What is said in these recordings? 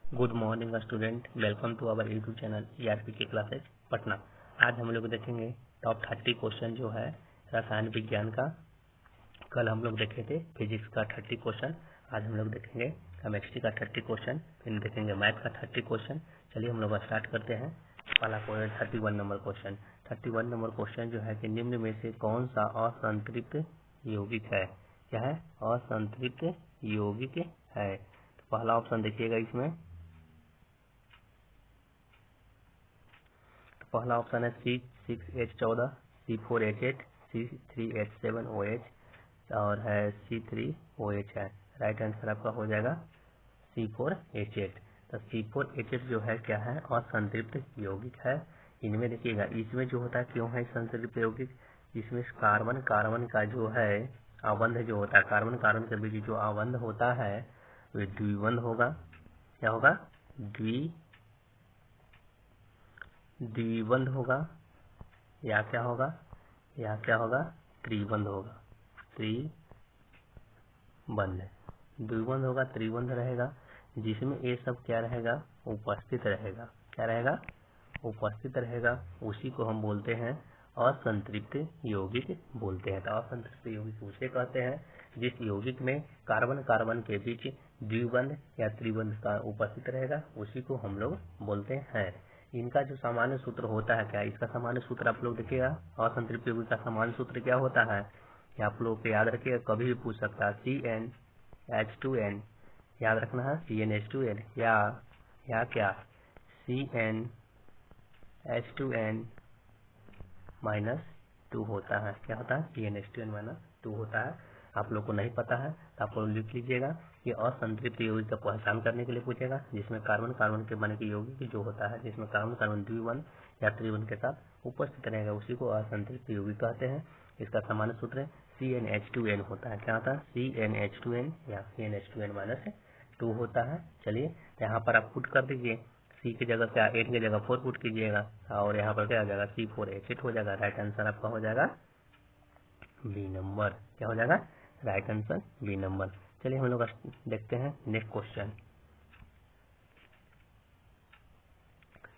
Good morning student, welcome to our YouTube channel ERP के classes Patna. आज हम लोग देखेंगे टॉप 30 क्वेश्चन जो है रसायन विज्ञान का। कल हम लोग देखे थे फिजिक्स का 30 क्वेश्चन, आज हम लोग देखेंगे केमिस्ट्री का 30 क्वेश्चन, फिर देखेंगे मैथ का 30 क्वेश्चन। चलिए हम लोग स्टार्ट करते हैं। पहला 31 नंबर क्वेश्चन। 31 नंबर क्वेश्चन जो है कि निम्न में से कौन सा असंतृप्त यौगिक है? क्या है? असंतृप्त यौगिक है। तो पहला ऑप्शन देखिएगा इसमें, पहला ऑप्शन है C6H14, C4H8, C3H7OH और है C3OH है। राइट आंसर आपका हो जाएगा C4H8। तो C4H8 जो है क्या है? असंतृप्त यौगिक है। इनमें देखिएगा, इसमें जो होता है क्यों है संतृप्त यौगिक? इसमें कार्बन कार्बन का जो है आबंध जो होता है, कार्बन कार्बन के बीच जो आबंध होता है वे द्विबंध होगा। क्या होगा? द्विबंध होगा, या क्या होगा? या क्या होगा? त्रिबंध होगा। त्रिबंध, द्विबंध होगा, त्रिबंध रहेगा, जिसमें ये सब क्या रहेगा? उपस्थित रहेगा। क्या रहेगा? उपस्थित रहेगा। उसी को हम बोलते हैं असंतृप्त यौगिक बोलते हैं। तो असंतृप्त यौगिक उसे कहते हैं जिस यौगिक में कार्बन कार्बन के बीच द्विबंध या त्रिबंध का उपस्थित रहेगा, उसी को हम लोग बोलते हैं। इनका जो सामान्य सूत्र होता है, क्या इसका सामान्य सूत्र आप लोग देखिएगा। असंतृप्त यौगिक का सामान्य सूत्र क्या होता है, कि आप लोग को याद रखिएगा, कभी भी पूछ सकता है। CnH2n, याद रखना है CnH2n, या क्या CnH2n -2 होता है। क्या होता है? CnH2n -2 होता है। आप लोग को नहीं पता है तो आप लोग लिख लीजिएगा। ये असंतृप्त यौगिक का पहचान करने के लिए पूछेगा, जिसमें कार्बन कार्बन के बने के यौगिक जो होता है, जिसमें कार्बन कार्बन द्विबंध या त्रिबंध के साथ उपस्थित रहेगा, उसी को असंतृप्त यौगिक कहते हैं। इसका सामान्य सूत्र CnH2n होता है। क्या होता है? CnH2n या CnH2n -2 होता है। चलिए यहाँ पर आप पुट कर दीजिए, C की जगह क्या, 8 की जगह 4 पुट कीजिएगा, और यहाँ पर क्या हो जाएगा? C4H8 हो जाएगा। राइट आंसर आपका हो जाएगा बी नंबर। क्या हो जाएगा? Right answer B number. चलिए हम लोग देखते हैं नेक्स्ट क्वेश्चन।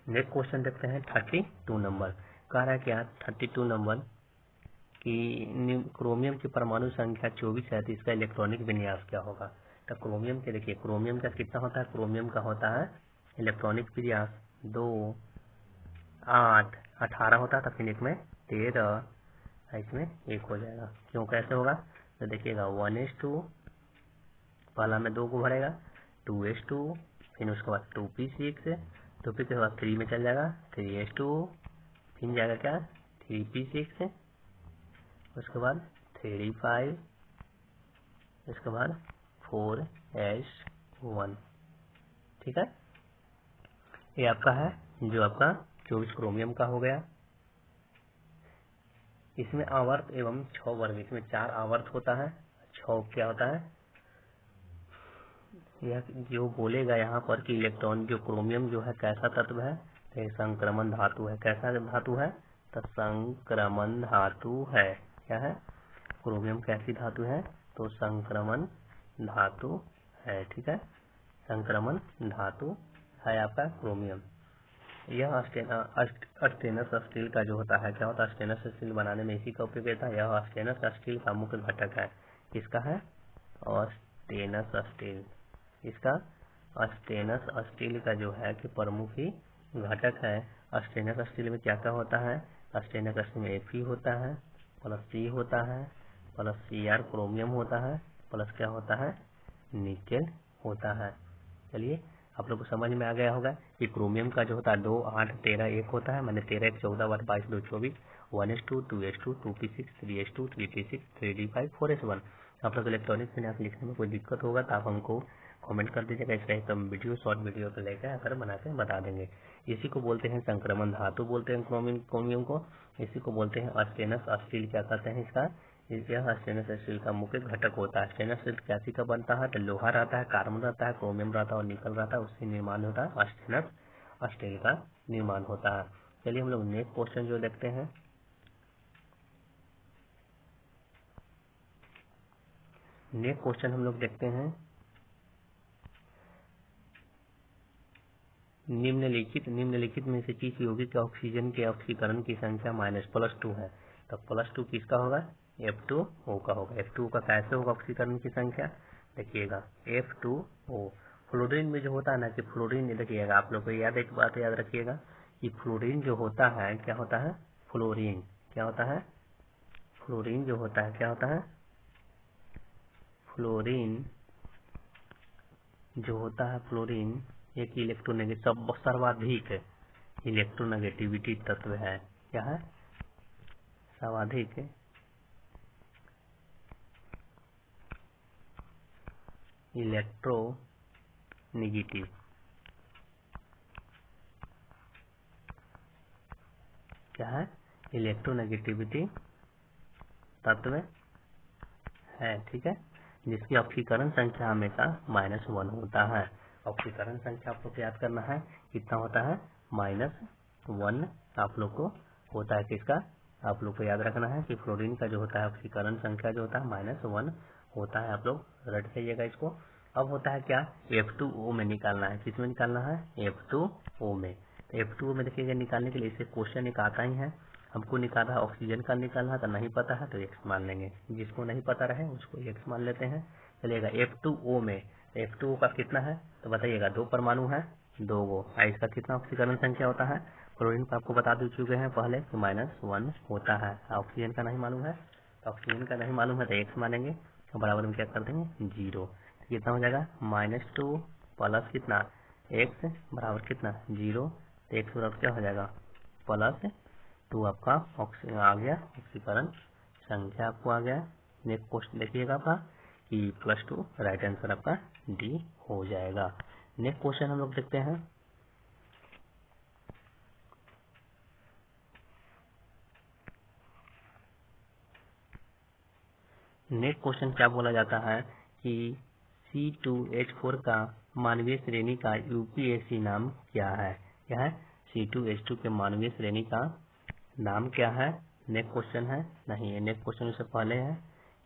नेक्स्ट क्वेश्चन देखते हैं 32 नंबर। कह रहा है क्या 32 नंबर कि क्रोमियम की परमाणु संख्या 24 है, तो इसका इलेक्ट्रॉनिक विन्यास क्या होगा? तो क्रोमियम के देखिए, क्रोमियम का कितना होता है? क्रोमियम का होता है इलेक्ट्रॉनिक विन्यास 2, 8, 18 होता है, तो फिर एक में 13, इसमें 1 हो जाएगा। क्यों, कैसे होगा? तो देखिएगा 1s2, पहला में 2 को भरेगा, 2s2, फिर उसके बाद 2p6, 2p के बाद 3 में चल जाएगा, 3s2, फिर जाएगा क्या? 3p6, उसके बाद 3d5, इसके बाद 4s1। ठीक है, ये आपका है जो आपका 24 क्रोमियम का हो गया। इसमें आवर्त एवं 6 वर्ग, इसमें 4 आवर्त होता है, 6 क्या होता है? यह जो बोलेगा यहाँ पर कि इलेक्ट्रॉन जो क्रोमियम जो है कैसा तत्व है? तो ये संक्रमण धातु है। कैसा धातु है? तो संक्रमण धातु है। क्या है? क्रोमियम कैसी धातु है? तो संक्रमण धातु है। ठीक है, संक्रमण धातु है आपका क्रोमियम। यह स्टेनलेस स्टील का जो होता है, क्या होता है? स्टेनलेस स्टील बनाने में इसी का उपयोग होता है। यह स्टेनलेस स्टील का मुख्य घटक है। किसका है? Stainless steel. इसका स्टेनलेस स्टील का जो है कि प्रमुख ही घटक है। स्टेनलेस स्टील में क्या क्या होता है? स्टेनलेस स्टील में Fe होता है, प्लस C होता है, प्लस Cr क्रोमियम होता है, प्लस क्या होता है? निकेल होता है। चलिए आप लोग को समझ में आ गया होगा कि क्रोमियम का जो होता है 2, 8, 13, 1 होता है, मैंने 13, 1, 14, 22, 2, 24, 1s2, 2s2, 2p6, 3s2, 3p6, 3d5, 4s1। आप लोग इलेक्ट्रॉनिक विन्यास लिखने में कोई दिक्कत होगा तो आप हमको कमेंट कर दीजिएगा। इस तरह हम वीडियो, शॉर्ट वीडियो को लेकर आकर बना के बता देंगे। इसी को बोलते हैं संक्रमण धातु, बोलते हैं क्रोमियम को। इसी को बोलते हैं स्टेनलेस स्टील। क्या कहते हैं इसका? यह स्टेनलेस स्टील का मुख्य घटक होता है। स्टेनलेस स्टील कैसी का बनता है? तो लोहा रहता है, कार्बन रहता है, क्रोमियम रहता है और निकल रहता है, उससे निर्माण होता है स्टेनलेस स्टील का निर्माण होता है। चलिए हम लोग नेक्स्ट क्वेश्चन जो देखते हैं। नेक्स्ट क्वेश्चन हम लोग देखते हैं निम्नलिखित में से किस यौगिक के ऑक्सीजन के ऑक्सीकरण की संख्या -+2 है। तो +2 किसका होगा? F2O का होगा। F2O का कैसे होगा ऑक्सीकरण की संख्या? देखिएगा F2O फ्लोरीन में जो होता है ना कि फ्लोरीन, देखिएगा आप लोग को एक बात याद रखिएगा कि फ्लोरीन जो होता है क्या होता है? फ्लोरीन क्या होता है? फ्लोरीन जो होता है क्या होता है? फ्लोरीन जो होता है, फ्लोरीन एक इलेक्ट्रोनेगेटिव सर्वाधिक इलेक्ट्रोनेगेटिविटी तत्व है। क्या है? सर्वाधिक इलेक्ट्रोनेगेटिव क्या है? इलेक्ट्रोनेगेटिविटी तत्व है। ठीक है, जिसकी ऑक्सीकरण संख्या हमेशा -1 होता है। ऑक्सीकरण संख्या आप लोग को याद करना है कितना होता है? -1 आप लोग को होता है। किसका? आप लोग को याद रखना है कि फ्लोरीन का जो होता है ऑक्सीकरण संख्या जो होता है -1 होता है। आप लोग रट जाइएगा इसको। अब होता है क्या? F2O में निकालना है। किस में निकालना है? F2O में। तो F2O में देखिएगा निकालने के लिए इसे क्वेश्चन एक आता ही है। हमको निकालना है ऑक्सीजन का निकालना है, तो नहीं पता है तो x मान लेंगे। जिसको नहीं पता रहे उसको x मान लेते हैं। चलिएगा F2O में F2O का कितना है? तो बताइएगा 2 परमाणु है, 2 गो। इसका कितना ऑक्सीकरण संख्या होता है? फ्लोरीन को आपको बता दे चुके हैं पहले कि -1 होता है। ऑक्सीजन का नहीं मालूम है, तो ऑक्सीजन का नहीं मालूम है तो x मानेंगे। तो बराबर में क्या कर देंगे? 0। कितना हो जाएगा? -2 प्लस कितना? x बराबर कितना? 0। तो x बराबर क्या हो जाएगा? +2 आपका आ गया ऑक्सीकरण संख्या आपको आ गया। नेक्स्ट क्वेश्चन देखिएगा आपका कि +2 राइट आंसर आपका डी हो जाएगा। नेक्स्ट क्वेश्चन हम लोग देखते हैं। नेक्स्ट क्वेश्चन क्या बोला जाता है कि C2H4 का मानवीय श्रेणी का यूपीएसी नाम क्या है? क्या है? C2H2 के मानवीय श्रेणी का नाम क्या है? नेक्स्ट क्वेश्चन है नहीं, नेक्स्ट क्वेश्चन से पहले है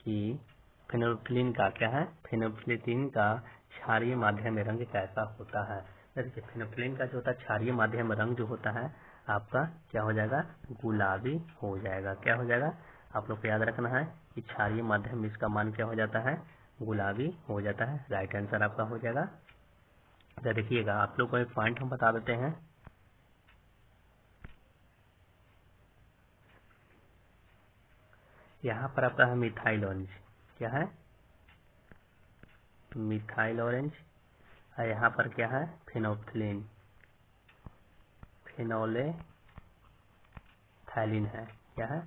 कि फेनोल्फिलीन का क्या है? फेनोल्फिलीन का क्षारीय माध्यम में रंग कैसा होता है? देखिए फेनोल्फिलीन का जो होता है क्षारीय माध्यम में रंग जो होता है आपका क्या हो जाएगा? गुलाबी हो जाएगा। क्या हो जाएगा? आप लोग को याद रखना है कि क्षारीय माध्यम में इसका मान क्या हो जाता है? गुलाबी हो जाता है। राइट आंसर आपका हो जाएगा। तो देखिएगा आप लोग को एक पॉइंट हम बता देते हैं। यहाँ पर आपका है मिथाइल ऑरेंज। क्या है? Methyl orange. और यहाँ पर क्या है? फेनोल्फिलीन, फिनोलेथैलीन है। क्या है?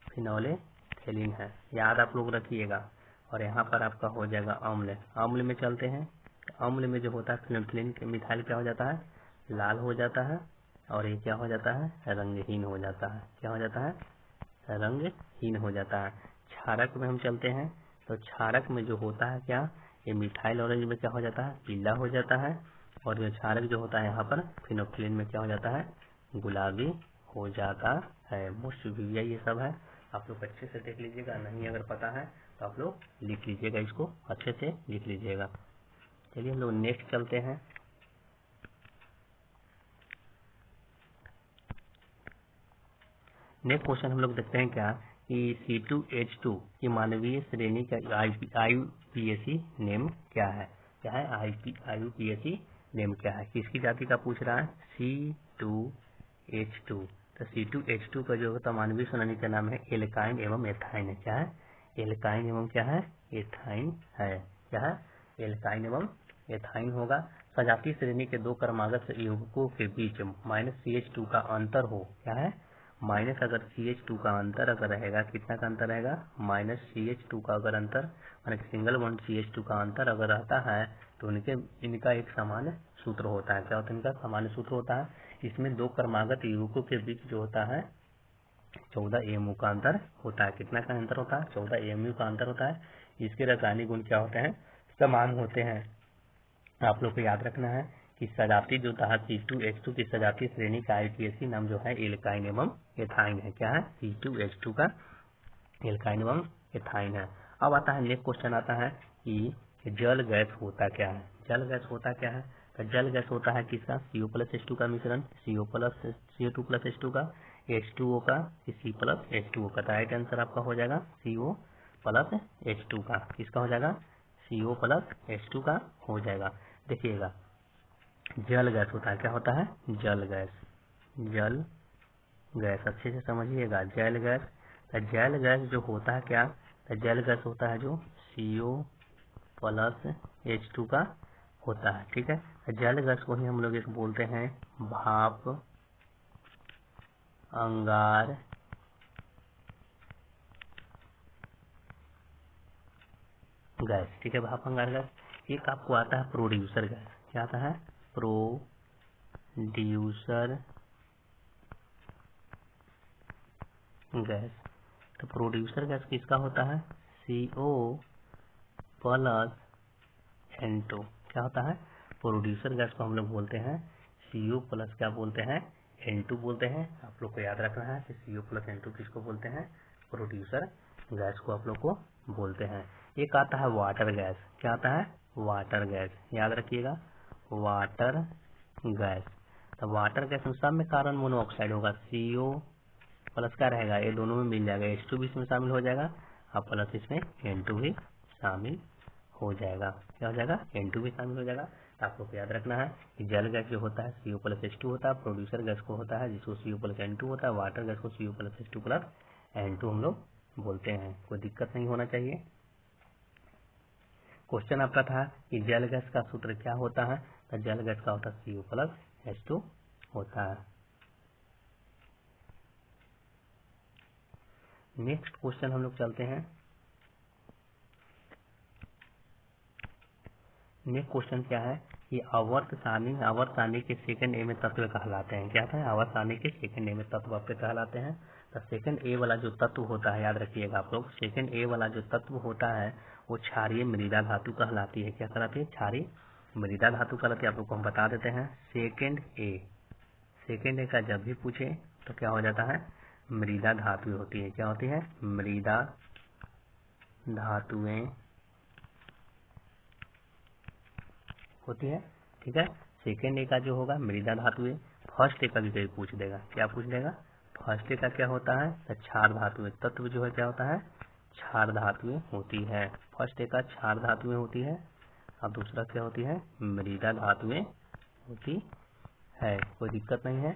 फिनोलेथैलीन है, याद आप लोग रखिएगा। और यहाँ पर आपका हो जाएगा अम्ल। अम्ल में चलते हैं। अम्ल में जो होता है फेनोल्फिलीन के मिथाइल क्या हो जाता है? लाल हो जाता है। और ये क्या हो जाता है? रंगहीन हो जाता है। क्या हो जाता है? रंगहीन हो जाता है। क्षारक में हम चलते हैं तो क्षारक में जो होता है क्या? ये मिथाइल ऑरेंज में क्या हो जाता है? पीला हो जाता है। और जो क्षारक जो होता है यहाँ पर फेनोल्फिलीन में क्या हो जाता है? गुलाबी हो जाता है। मोस्ट विविया ये सब है, आप लोग अच्छे से देख लीजिएगा। नहीं अगर पता है तो आप लोग लिख लीजिएगा, इसको अच्छे से लिख लीजिएगा। चलिए हम लोग नेक्स्ट चलते हैं। नेक्स्ट क्वेश्चन हम लोग देखते हैं क्या कि C2H2 की मानवीय श्रेणी का IUPAC नेम क्या है? क्या है? IUPAC नेम क्या है? किसकी जाति का पूछ रहा है? C2H2। तो C2H2 का जो होता मानवीय श्रेणी का नाम है एल्काइन एवं एथाइन है। क्या है? एल्काइन एवं क्या है? एथाइन है। क्या है? एल्काइन एवं एथाइन होगा। सजातीय श्रेणी के 2 क्रमागत यौगिकों के बीच -CH2 का अंतर हो। क्या है? माइनस अगर CH2 का अंतर अगर रहेगा, कितना का अंतर रहेगा? -CH2 का अगर अंतर माने सिंगल बॉन्ड CH2 का अंतर अगर रहता है तो इनका एक सामान्य सूत्र होता है। क्या होता है? इनका सामान्य सूत्र होता है। इसमें 2 क्रमागत यौगिकों के बीच जो होता है 14 AMU का अंतर होता है। कितना का अंतर होता है? 14 AMU का अंतर होता है। इसके रासायनिक गुण क्या होते हैं? समान होते हैं। आप लोग को याद रखना है कि सजाती जो था C2H2 की सजातीय श्रेणी का IUPAC नाम जो है एल्काइन एवं एथाइन है। क्या है? C2H2 का एल्काइन एवं एथाइन है। अब आता है नेक्स्ट क्वेश्चन आता है कि जल गैस होता क्या है? जल गैस होता क्या है? तो जल गैस होता है किसका, CO प्लस H2 का मिश्रण, CO2 प्लस H2 का, H2O का, C प्लस H2O का। राइट आंसर आपका हो जाएगा CO प्लस H2 का। किसका हो जाएगा, CO प्लस H2 का हो जाएगा। देखिएगा जल गैस होता है, क्या होता है, जल गैस, जल गैस अच्छे से समझिएगा। जल गैस, तो जल गैस जो होता है क्या, तो जल गैस होता है जो CO प्लस H2 का होता है। ठीक है, जल गैस को ही हम लोग एक बोलते हैं भाप अंगार गैस। ठीक है, भाप अंगार गैस। एक आपको आता है प्रोड्यूसर गैस। क्या आता है, प्रोड्यूसर गैस। तो प्रोड्यूसर गैस किसका होता है, CO प्लस N2। क्या होता है, प्रोड्यूसर गैस को हम लोग बोलते हैं CO प्लस क्या बोलते हैं, N2 बोलते हैं। आप लोग को याद रखना है कि CO प्लस N2 किसको बोलते हैं, प्रोड्यूसर गैस को आप लोग को बोलते हैं। एक आता है वाटर गैस। क्या आता है, वाटर गैस, याद रखिएगा वाटर गैस। तो वाटर गैस में सब में कार्बन मोनोऑक्साइड होगा, CO प्लस क्या रहेगा, ये दोनों में मिल जाएगा, H2 भी इसमें शामिल हो जाएगा और प्लस इसमें N2 भी शामिल हो जाएगा। क्या हो जाएगा, N2 भी शामिल हो जाएगा। तो आप लोग को याद रखना है कि जल गैस जो होता है CO प्लस H2 होता है, प्रोड्यूसर गैस को होता है जिसको CO प्लस N2 होता है, वाटर गैस को CO plus H2 plus N2 हम लोग बोलते हैं। कोई दिक्कत नहीं होना चाहिए। क्वेश्चन आपका था कि जल गैस का सूत्र क्या होता है, तो जल गैस का होता है CO प्लस H2 होता है। नेक्स्ट क्वेश्चन हम लोग चलते हैं। नेक्स्ट क्वेश्चन क्या है कि आवर्त सारणी के सेकंड ए में तत्व कहलाते हैं। क्या था, आवर्त सारणी के सेकंड ए में तत्व आपके कहलाते हैं। तो सेकंड ए वाला जो तत्व होता है, याद रखिएगा आप लोग, सेकंड ए वाला जो तत्व होता है वो क्षारीय मृदा धातु कहलाती है। क्या कहलाती है, क्षारीय मृदा धातु कहलाती है। आप लोग को हम बता देते हैं, सेकंड ए का जब भी पूछे तो क्या हो जाता है, मृदा धातु होती है। क्या होती है, मृदा धातुएं होती है। ठीक है, सेकेंड ए का जो होगा मृदा धातुएं। फर्स्ट ए का भी कहीं पूछ देगा, क्या पूछ देगा, फर्स्ट ए का क्या होता है, तो क्षार धातुएं। तत्व जो है क्या होता है, क्षार धातुएं होती है। फर्स्ट ए का क्षार धातुएं होती है और दूसरा क्या होती है, मृदा धातुएं होती है। कोई दिक्कत नहीं है।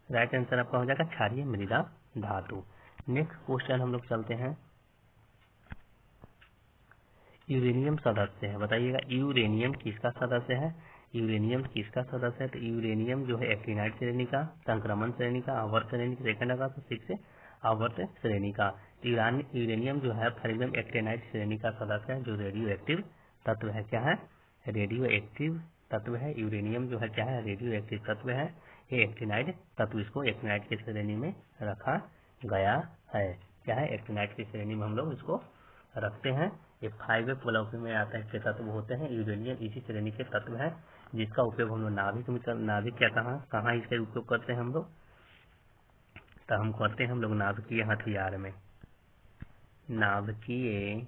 राइट आंसर आपका हो जाएगा क्षारीय मृदा धातु। नेक्स्ट क्वेश्चन हम लोग चलते हैं, यूरेनियम सदस्य है। बताइएगा यूरेनियम किसका सदस्य है, यूरेनियम किसका सदस्य है, तो यूरेनियम जो है एक्टिनाइड श्रेणी का, संक्रमण श्रेणी का, आवर्त श्रेणी का, सेकंड होगा तो 6 आवर्त श्रेणी का। यूरेनियम जो है फेरियम एक्टिनाइड श्रेणी का सदस्य है जो रेडियो एक्टिव तत्व है। क्या है, रेडियो एक्टिव तत्व है। यूरेनियम जो है क्या है, रेडियो एक्टिव तत्व है। ये एक्टिनाइड तत्व, इसको एक्टिनाइड की श्रेणी में रखा गया है। क्या है, एक्टिनाइड की श्रेणी में हम लोग इसको रखते हैं। ये 5 ब्लॉक में आता है के तत्व होते हैं। यूरेनियम इसी श्रेणी के तत्व है जिसका उपयोग हम लोग नाभिक क्या कहाँ इसका उपयोग करते हैं हम लोग, तो हम करते हैं हम लोग नाभिकीय हथियार में, नाभिकीय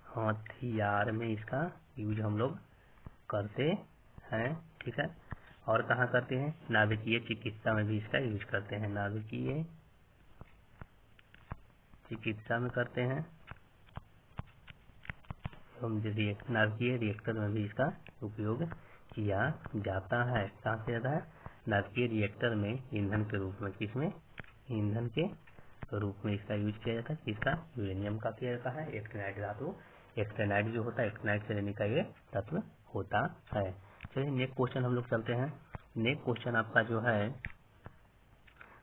हथियार में इसका यूज हम लोग करते हैं। ठीक है, और कहाँ करते हैं, नाभिकीय चिकित्सा में भी इसका यूज करते हैं, नाभिकीय चिकित्सा में करते हैं। नाभिकीय रिएक्टर में भी इसका उपयोग किया जाता है। कहाँ से जाता है, नाभिकीय रिएक्टर में ईंधन के रूप में, किसमें, ईंधन के रूप में इसका यूज किया जाता है। किसका, यूरेनियम का किया जाता है। एक्टिनाइड धातु, एक्टिनाइड जो होता है एक्टिनाइड श्रेणी का ये तत्व होता है। चलिए नेक्स्ट क्वेश्चन हम लोग चलते हैं। नेक्स्ट क्वेश्चन आपका जो है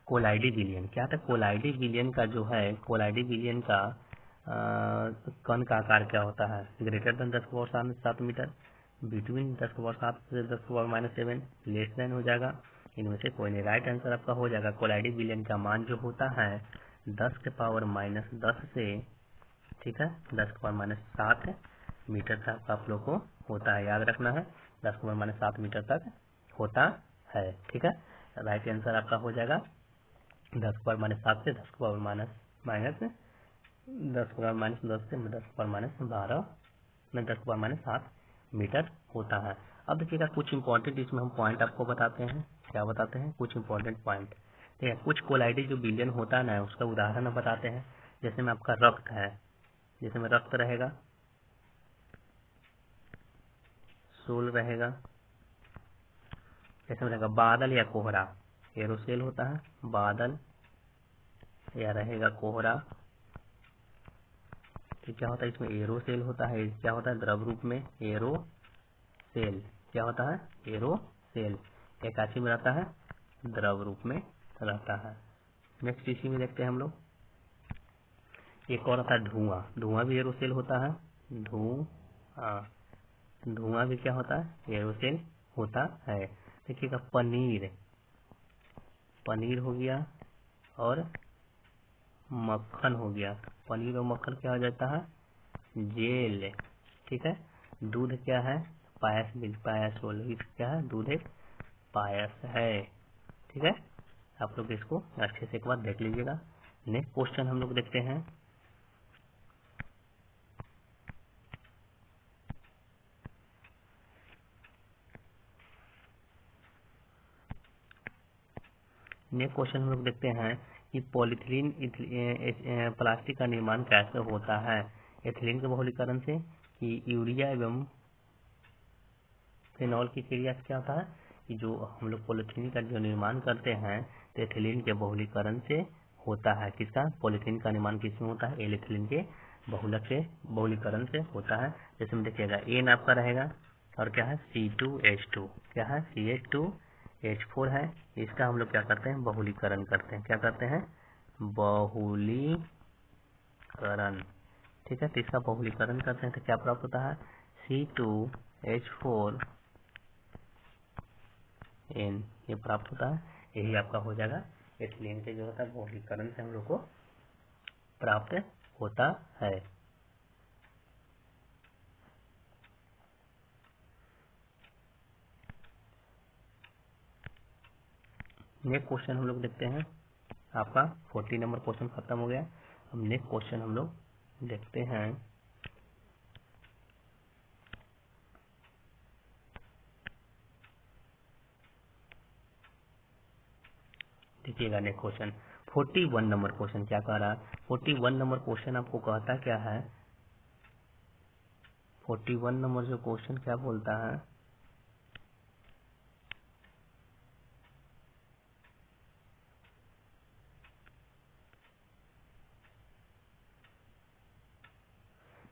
कोलाइडी विलयन। क्या था, कोलाइडी विलयन का जो है, कोलाइडी विलयन का कण का आकार क्या होता है, ग्रेटर देन 10⁻7 मीटर, बिटवीन 10⁻7 से 10⁻7, लेस देन हो जाएगा। इनमें से कोई नहीं। राइट आंसर आपका हो जाएगा कोलाइडी विलयन का मान जो होता है 10⁻10 से, ठीक है, 10⁻7 मीटर तक आप लोग को होता है। याद रखना है 10⁻7 मीटर तक होता है। ठीक है, राइट आंसर आपका हो जाएगा 10⁻7 से 10⁻−7 10⁻10 से 10⁻12 में 10⁻7 मीटर होता है। अब देखिएगा कुछ इंपॉर्टेंट इसमें हम पॉइंट आपको बताते हैं। क्या बताते हैं? कुछ इंपॉर्टेंट पॉइंट। ठीक है, कुछ कोलाइडी जो बिलियन होता है ना, उसका उदाहरण हम बताते हैं। जैसे में आपका रक्त है, जैसे में रक्त रहेगा, सोल रहेगा, जैसे में रहेगा बादल या कोहरा, एरोसेल होता है, बादल या रहेगा कोहरा। तो क्या होता है इसमें? एरोसेल होता है। क्या होता है? द्रव रूप में एरोसेल। क्या होता है? एरोसेल। एकाची में रहता है, द्रव रूप में रहता है। नेक्स्ट इसी में देखते हैं हम लोग। एक और आता है धुआं। धुआं भी एरोसेल होता है। धुआं भी क्या होता है? एरोसेल होता है। देखिएगा पनीर, पनीर हो गया और मक्खन हो गया। पनीर और मक्खन क्या हो जाता है? जेल। ठीक है। दूध क्या है? पायस। पायस बोलो, क्या है? दूध एक पायस है। ठीक है, आप लोग इसको अच्छे से एक बार देख लीजिएगा। नेक्स्ट क्वेश्चन हम लोग देखते हैं। नेक्स्ट क्वेश्चन हम लोग देखते हैं कि पॉलीथिलीन प्लास्टिक का निर्माण कैसे होता है? एथिलीन के बहुलीकरण से। कि यूरिया एवं फिनॉल की क्रिया से क्या होता है कि जो हम लोग पॉलीथीन का जो निर्माण करते हैं तो एथिलीन के बहुलीकरण से होता है। किसका? पॉलीथीन का निर्माण किसमें होता है? एथिलीन के बहुलक से, बहुलीकरण से होता है। जैसे में देखिएगा एन आपका रहेगा और क्या है? C2H2। क्या है? CH2H4 है। इसका हम लोग क्या करते हैं? बहुलीकरण करते हैं। क्या करते हैं? बहुलीकरण। ठीक है, तो इसका बहुलीकरण करते हैं तो क्या प्राप्त होता है? C2H4 N, ये प्राप्त होता है। यही आपका हो जाएगा एथिलीन के जो होता है बहुलीकरण से हम लोग को प्राप्त होता है। नेक्स्ट क्वेश्चन हम लोग देखते हैं। आपका 40 नंबर क्वेश्चन खत्म हो गया। अब नेक्स्ट क्वेश्चन हम लोग देखते हैं। देखिएगा नेक्स्ट क्वेश्चन 41 नंबर क्वेश्चन क्या कह रहा है? 41 नंबर क्वेश्चन आपको कहता क्या है? 41 नंबर जो क्वेश्चन क्या बोलता है?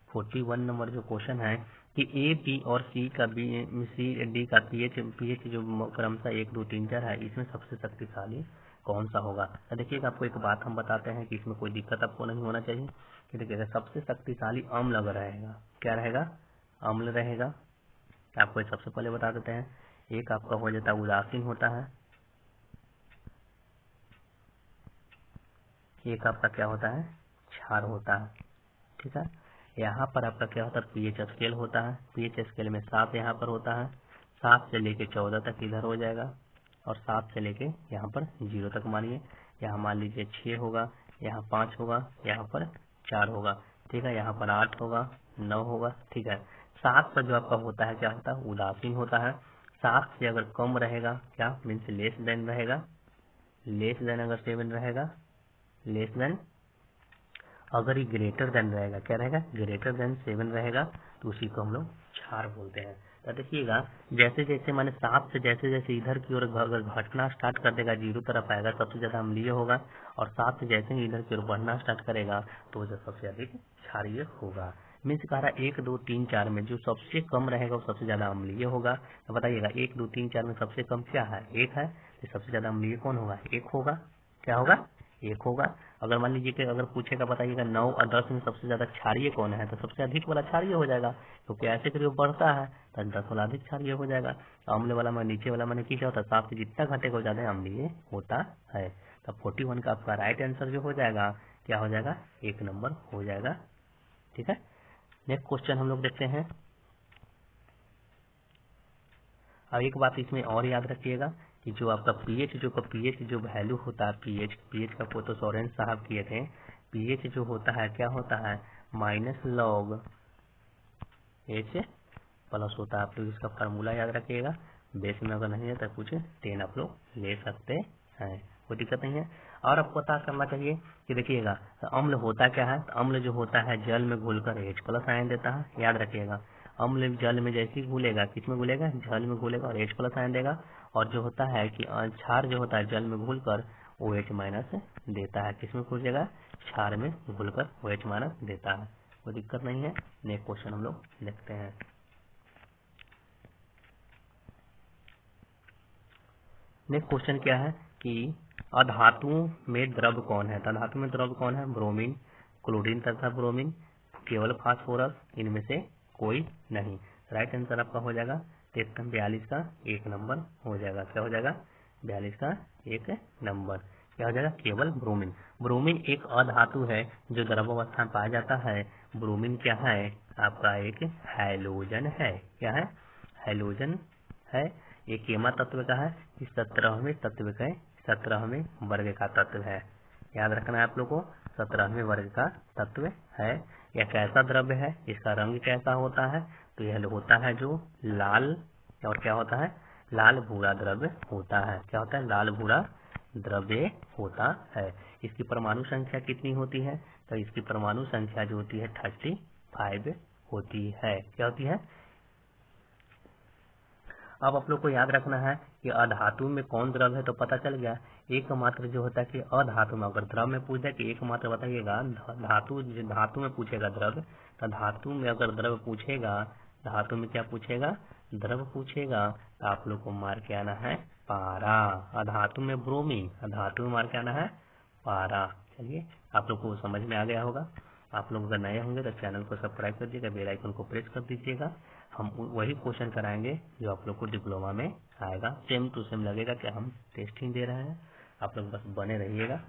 फोर्टी वन नंबर जो क्वेश्चन है कि ए, बी और सी का डी का पीएच जो क्रमशः 1, 2, 3, 4 है, इसमें सबसे शक्तिशाली कौन सा होगा? देखिएगा आपको एक बात हम बताते हैं कि इसमें कोई दिक्कत आपको नहीं होना चाहिए। कि देखिएगा सबसे शक्तिशाली अम्ल अगर रहेगा, क्या रहेगा? अम्ल रहेगा। आपको सबसे पहले बता देते हैं। एक आपका हो जाता है उदासीन होता है, एक आपका क्या होता है? क्षार होता है। ठीक है, यहाँ पर आपका क्या होता है? पीएच स्केल होता है। पीएच स्केल में 7 यहाँ पर होता है। 7 से लेके 14 तक इधर हो जाएगा और 7 से लेके यहाँ पर 0 तक मानिए। यहाँ मान लीजिए 6 होगा, यहाँ 5 होगा, यहाँ पर 4 होगा। ठीक है, यहाँ पर 8 होगा, 9 होगा। ठीक है, 7 पर जो आपका होता है क्या होता है? उदासीन होता है। 7 से अगर कम रहेगा, क्या मीन्स लेस देन रहेगा, लेस देन अगर 7 रहेगा, लेस देन, अगर ये ग्रेटर देन रहेगा, क्या रहेगा? ग्रेटर देन 7 रहेगा, तो उसी को हम लोग क्षार बोलते हैं। तो देखिएगा जैसे जैसे माने 7 से जैसे जैसे इधर की ओर अगर घटना स्टार्ट कर देगा, 0 तरफ आएगा, सबसे ज्यादा अम्लीय होगा। और 7 से जैसे ही इधर की ओर बढ़ना स्टार्ट करेगा तो जो सबसे अधिक क्षारीय होगा। मीन्स कह रहा है 1, 2, 3, 4 में जो सबसे कम रहेगा वो सबसे ज्यादा अम्लीय होगा। तो बताइएगा 1, 2, 3, 4 में सबसे कम क्या है? 1 है। तो सबसे ज्यादा अम्लीय कौन होगा? 1 होगा। क्या होगा? 1 होगा। अगर मान लीजिए कि अगर पूछेगा बताइएगा 9 और 10 में सबसे ज्यादा क्षारीय कौन है, तो सबसे अधिक वाला क्षारीय हो जाएगा, क्योंकि ऐसे करके बढ़ता है तो 10 वाला अधिक क्षारीय हो जाएगा। अम्ल वाला में नीचे वाला मैंने क्या होता है? 7 से जितना घटेगा ज्यादा अम्लीय होता है। तो 41 का आपका राइट आंसर जो हो जाएगा क्या हो जाएगा? 1 नंबर हो जाएगा। ठीक है, नेक्स्ट क्वेश्चन हम लोग देखते हैं। अब एक बात इसमें और याद रखिएगा कि जो आपका पीएच जो वैल्यू होता है, पीएच का को तो सोरेन साहब किए थे पीएच जो होता है क्या होता है, माइनस लॉग एच प्लस होता है। आप लोग इसका फार्मूला याद रखिएगा, बेस में अगर नहीं है तो कुछ 10 आप लोग ले सकते हैं, कोई दिक्कत नहीं है। और आपको पता करना चाहिए कि देखिएगा अम्ल होता क्या है, तो अम्ल जो होता है जल में घुलकर H प्लस आयन देता है, याद रखिएगा। अम्ल जल में जैसे ही घुलेगा, किस में घुलेगा, जल में घुलेगा और H प्लस आयन देगा। और जो होता है कि क्षार जो होता है जल में घुलकर OH माइनस देता है, किस में घुलेगा, क्षार में घुलकर OH माइनस देता है, कोई दिक्कत नहीं है। नेक्स्ट क्वेश्चन हम लोग देखते हैं। नेक्स्ट क्वेश्चन क्या है कि अधातुओं में द्रव कौन है, धातु में द्रव कौन है, ब्रोमीन, क्लोरीन तथा ब्रोमीन, केवल फास्फोरस, इनमें से कोई नहीं। राइट आंसर आपका हो जाएगा 42 का 1 नंबर हो जाएगा। क्या हो जाएगा, 42 का 1 नंबर क्या हो जाएगा, केवल ब्रोमीन। ब्रोमीन एक अधातु है जो द्रव अवस्था में पाया जाता है। ब्रोमीन क्या है, आपका एक हैलोजन है। क्या है, हैलोजन है। ये केमा तत्व का है, इस 17वें तत्व का 17वें वर्ग का तत्व है, याद रखना है आप लोग को, 17वें वर्ग का तत्व है। यह कैसा द्रव्य है, इसका रंग कैसा होता है, तो यह होता है जो लाल, और क्या होता है, लाल भूरा द्रव्य होता है। क्या होता है, लाल भूरा द्रव्य होता है। इसकी परमाणु संख्या कितनी होती है, तो इसकी परमाणु संख्या जो होती है 35 होती है। क्या होती है। अब आप लोग को याद रखना है कि अधातु में कौन द्रव है, तो पता चल गया। एकमात्र जो होता है कि अधातु में, अगर द्रव में पूछ जाए कि एकमात्र बताइएगा, धातु में पूछेगा द्रव, तो धातु में अगर द्रव पूछेगा, धातु में क्या पूछेगा, द्रव पूछेगा, तो आप लोग को मार के आना है पारा। अधातु में ब्रोमीन, अधातु में मार के आना है पारा। चलिए आप लोग को समझ में आ गया होगा। आप लोग अगर नए होंगे तो चैनल को सब्सक्राइब कर दीजिएगा, बेल आइकन को प्रेस कर दीजिएगा। हम वही क्वेश्चन कराएंगे जो आप लोग को डिप्लोमा में आएगा, सेम टू सेम लगेगा कि हम टेस्टिंग दे रहे हैं। आप लोग बस बने रहिएगा।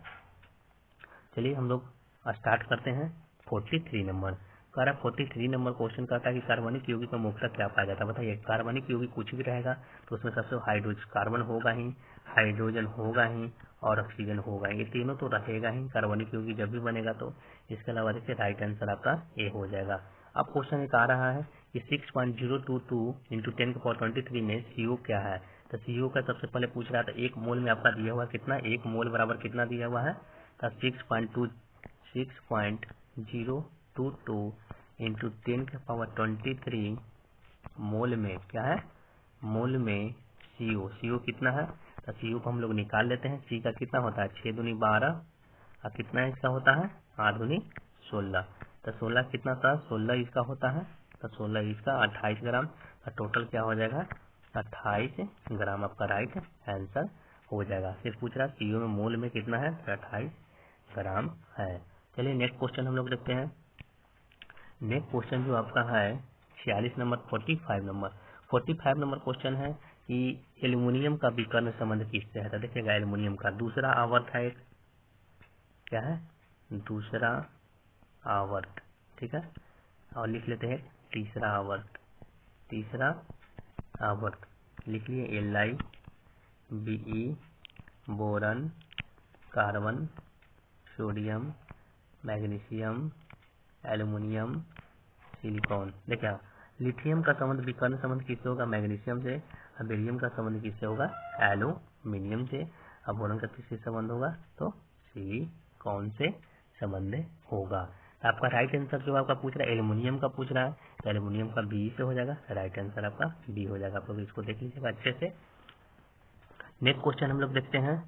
चलिए हम लोग स्टार्ट करते हैं। 43 नंबर कह रहा है, 43 नंबर क्वेश्चन कहता है कि कार्बनिक यौगिक का मुख्यतः क्या पाया जाता है। बताइए, कार्बनिक यौगिक कुछ भी रहेगा तो उसमें सबसे हाइड्रोजन, कार्बन होगा ही, हाइड्रोजन होगा ही और ऑक्सीजन होगा ही, ये तीनों तो रहेगा ही कार्बनिक यौगिक जब भी बनेगा। तो इसके अलावा देखिए राइट आंसर आपका ए हो जाएगा। अब क्वेश्चन एक आ रहा है कि 6.022 इंटू 10⁻23 में CO क्या है। तो CO का सबसे पहले पूछ रहा था, एक मोल में आपका दिया हुआ कितना, एक मोल बराबर कितना दिया हुआ है, तो 6.022 इंटू 10⁻23 मोल में क्या है, मोल में CO कितना है, तो CO को हम लोग निकाल लेते हैं। C का कितना होता है, 6 दूनी 12 और कितना इसका होता है, 8 दूनी 16, तो 16 कितना था, 16 इसका होता है, तो 16 इसका 28 ग्राम, तो टोटल क्या हो जाएगा 28 ग्राम, आपका राइट आंसर हो जाएगा। फिर पूछ रहा CO में मोल में कितना है, 28 ग्राम है। चलिए नेक्स्ट क्वेश्चन हम लोग देखते हैं। नेक्स्ट क्वेश्चन जो आपका है 46 नंबर, 45 नंबर क्वेश्चन है कि एल्युमिनियम का विकर्ण संबंध किससे है। तो देखिएगा एल्युमिनियम का दूसरा आवर्त है, एक क्या है, दूसरा आवर्त, ठीक है, और लिख लेते हैं तीसरा आवर्त, तीसरा आवर्त लिख लिए Li, Be, boron, carbon, sodium, magnesium, aluminium, silicon. देखिए लिथियम का संबंध विकर्ण संबंध किससे होगा, मैग्नीशियम से। बेरियम का संबंध किससे होगा, एल्युमिनियम से। अब बोरन का किससे संबंध होगा, तो सिलिकॉन से संबंध होगा। आपका राइट आंसर जो आपका पूछ रहा है एल्युमिनियम का पूछ रहा है, तो एल्युमिनियम का बी से हो जाएगा, राइट आंसर आपका बी हो जाएगा। आप लोग इसको देख लीजिएगा अच्छे से। नेक्स्ट क्वेश्चन हम लोग देखते हैं।